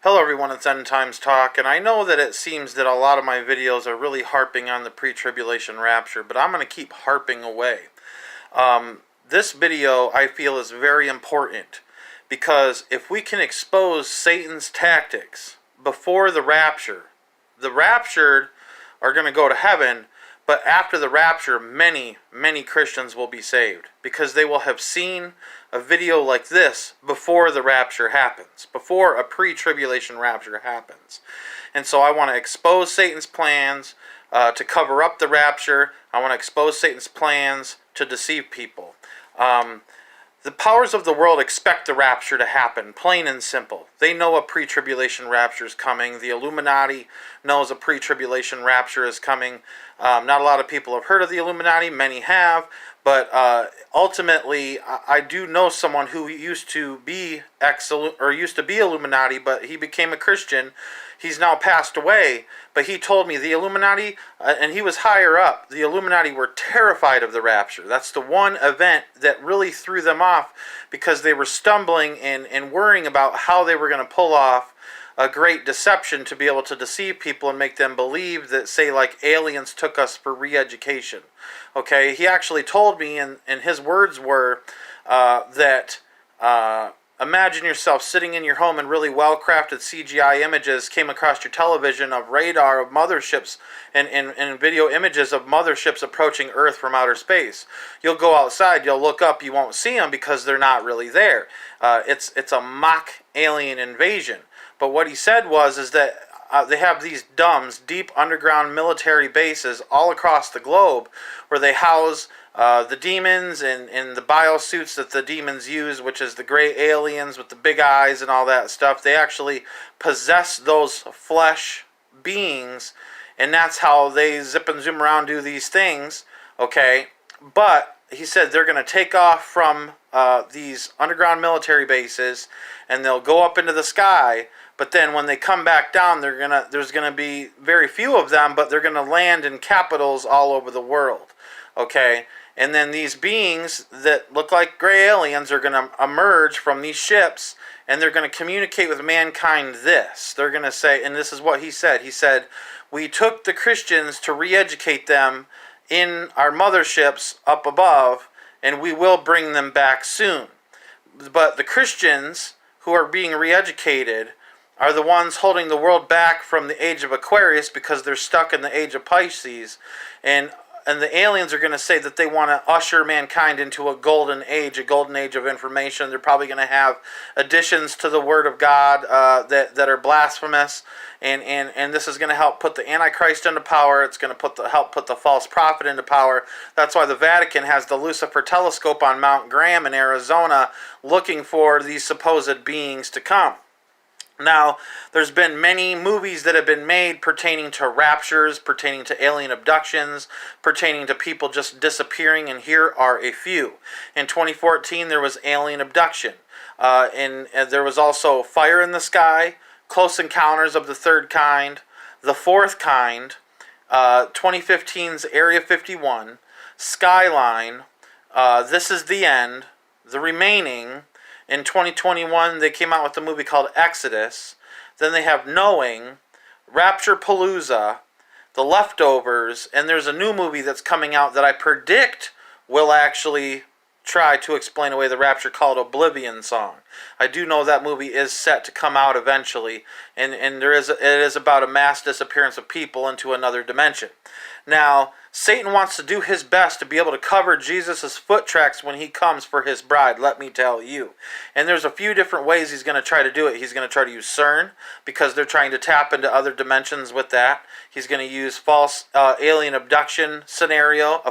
Hello everyone, it's End Times Talk, and I know that it seems that a lot of my videos are really harping on the pre-tribulation rapture, but I'm going to keep harping away. This video, I feel, is very important, because if we can expose Satan's tactics before the raptured are going to go to heaven, but after the rapture, many, many Christians will be saved, because they will have seen a video like this before the rapture happens, before a pre-tribulation rapture happens. And so I want to expose Satan's plans to cover up the rapture. I want to expose Satan's plans to deceive people. The powers of the world expect the rapture to happen, plain and simple. They know a pre-tribulation rapture is coming. The Illuminati knows a pre-tribulation rapture is coming. Not a lot of people have heard of the Illuminati. Many have. But ultimately, I do know someone who used to be Illuminati, but he became a Christian. He's now passed away, but he told me the Illuminati, and he was higher up, the Illuminati were terrified of the rapture. That's the one event that really threw them off, because they were stumbling and worrying about how they were going to pull off a great deception to be able to deceive people and make them believe that, say, like aliens took us for re-education. Okay, he actually told me, and his words were that imagine yourself sitting in your home and really well-crafted CGI images came across your television of radar of motherships and video images of motherships approaching Earth from outer space. You'll go outside, you'll look up, you won't see them because they're not really there. It's a mock alien invasion. But what he said is that they have these DUMBs, deep underground military bases all across the globe, where they house the demons and the biosuits that the demons use, which is the gray aliens with the big eyes and all that stuff. They actually possess those flesh beings, and that's how they zip and zoom around, do these things, okay? But he said they're going to take off from these underground military bases, and they'll go up into the sky. But then when they come back down, there's gonna be very few of them, but they're gonna land in capitals all over the world. Okay? And then these beings that look like gray aliens are gonna emerge from these ships, and they're gonna communicate with mankind this. They're gonna say, and this is what he said. He said, we took the Christians to re-educate them in our motherships up above, and we will bring them back soon. But the Christians who are being re-educated are the ones holding the world back from the age of Aquarius, because they're stuck in the age of Pisces. And the aliens are going to say that they want to usher mankind into a golden age of information. They're probably going to have additions to the Word of God that are blasphemous. And this is going to help put the Antichrist into power. It's going to help put the false prophet into power. That's why the Vatican has the Lucifer telescope on Mount Graham in Arizona, looking for these supposed beings to come. Now, there's been many movies that have been made pertaining to raptures, pertaining to alien abductions, pertaining to people just disappearing, and here are a few. In 2014, there was Alien Abduction. And there was also Fire in the Sky, Close Encounters of the Third Kind, The Fourth Kind, 2015's Area 51, Skyline, This Is the End, The Remaining. In 2021, they came out with a movie called Exodus. Then they have Knowing, Rapture Palooza, The Leftovers, and there's a new movie that's coming out that I predict will actually try to explain away the rapture, called Oblivion Song. I do know that movie is set to come out eventually, and it is about a mass disappearance of people into another dimension. Now, Satan wants to do his best to be able to cover Jesus' foot tracks when he comes for his bride, let me tell you. And there's a few different ways he's going to try to do it. He's going to try to use CERN, because they're trying to tap into other dimensions with that. He's going to use a false alien abduction scenario,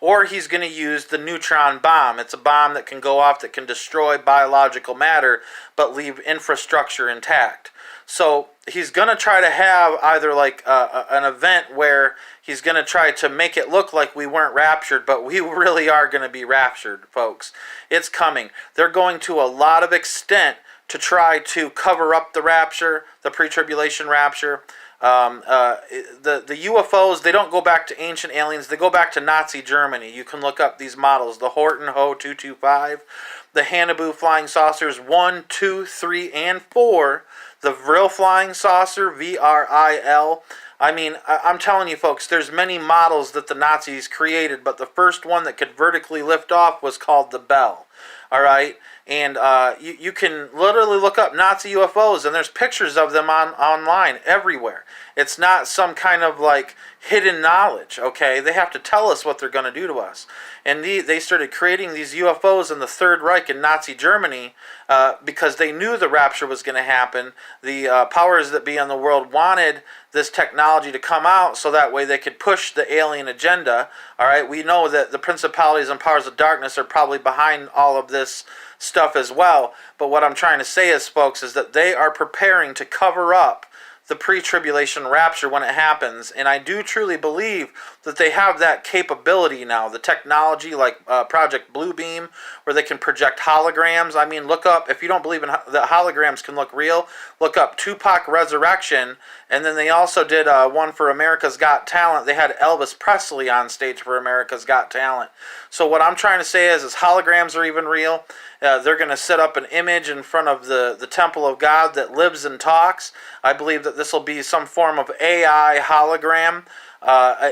or he's going to use the neutron bomb. It's a bomb that can go off that can destroy biological matter but leave infrastructure intact. So he's going to try to have either like an event where he's going to try to make it look like we weren't raptured, but we really are going to be raptured, folks. It's coming. They're going to a lot of extent to try to cover up the rapture, the pre-tribulation rapture. The UFOs, they don't go back to ancient aliens. They go back to Nazi Germany. You can look up these models, the Horton Ho 225. the Hannibal flying saucers 1, 2, 3, and 4, the Vril flying saucer, VRIL. I mean, I'm telling you folks, there's many models that the Nazis created, but the first one that could vertically lift off was called the Bell. All right, and you can literally look up Nazi UFOs, and there's pictures of them online everywhere. It's not some kind of like hidden knowledge, okay? They have to tell us what they're going to do to us. And they started creating these UFOs in the Third Reich in Nazi Germany because they knew the rapture was going to happen. The powers that be in the world wanted this technology to come out so that way they could push the alien agenda. All right, we know that the principalities and powers of darkness are probably behind all of this stuff as well. But what I'm trying to say is, folks, is that they are preparing to cover up the pre-tribulation rapture when it happens, and I do truly believe that they have that capability now, the technology like Project Bluebeam, where they can project holograms. I mean, look up, if you don't believe in that holograms can look real, look up Tupac Resurrection, and then they also did one for America's Got Talent. They had Elvis Presley on stage for America's Got Talent. So what I'm trying to say is holograms are even real. They're going to set up an image in front of the temple of God that lives and talks. I believe that this will be some form of AI hologram.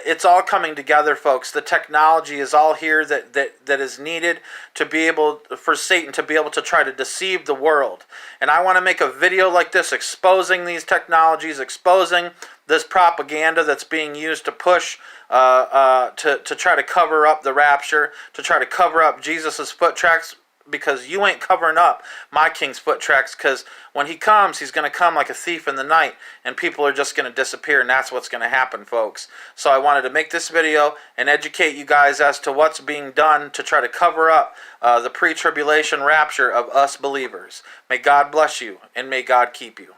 It's all coming together, folks. The technology is all here that is needed to be able for Satan to be able to try to deceive the world. And I want to make a video like this exposing these technologies, exposing this propaganda that's being used to push to try to cover up the rapture, to try to cover up Jesus's foot tracks. Because you ain't covering up my king's foot tracks, because when he comes, he's going to come like a thief in the night, and people are just going to disappear, and that's what's going to happen, folks. So I wanted to make this video and educate you guys as to what's being done to try to cover up the pre-tribulation rapture of us believers. May God bless you, and may God keep you.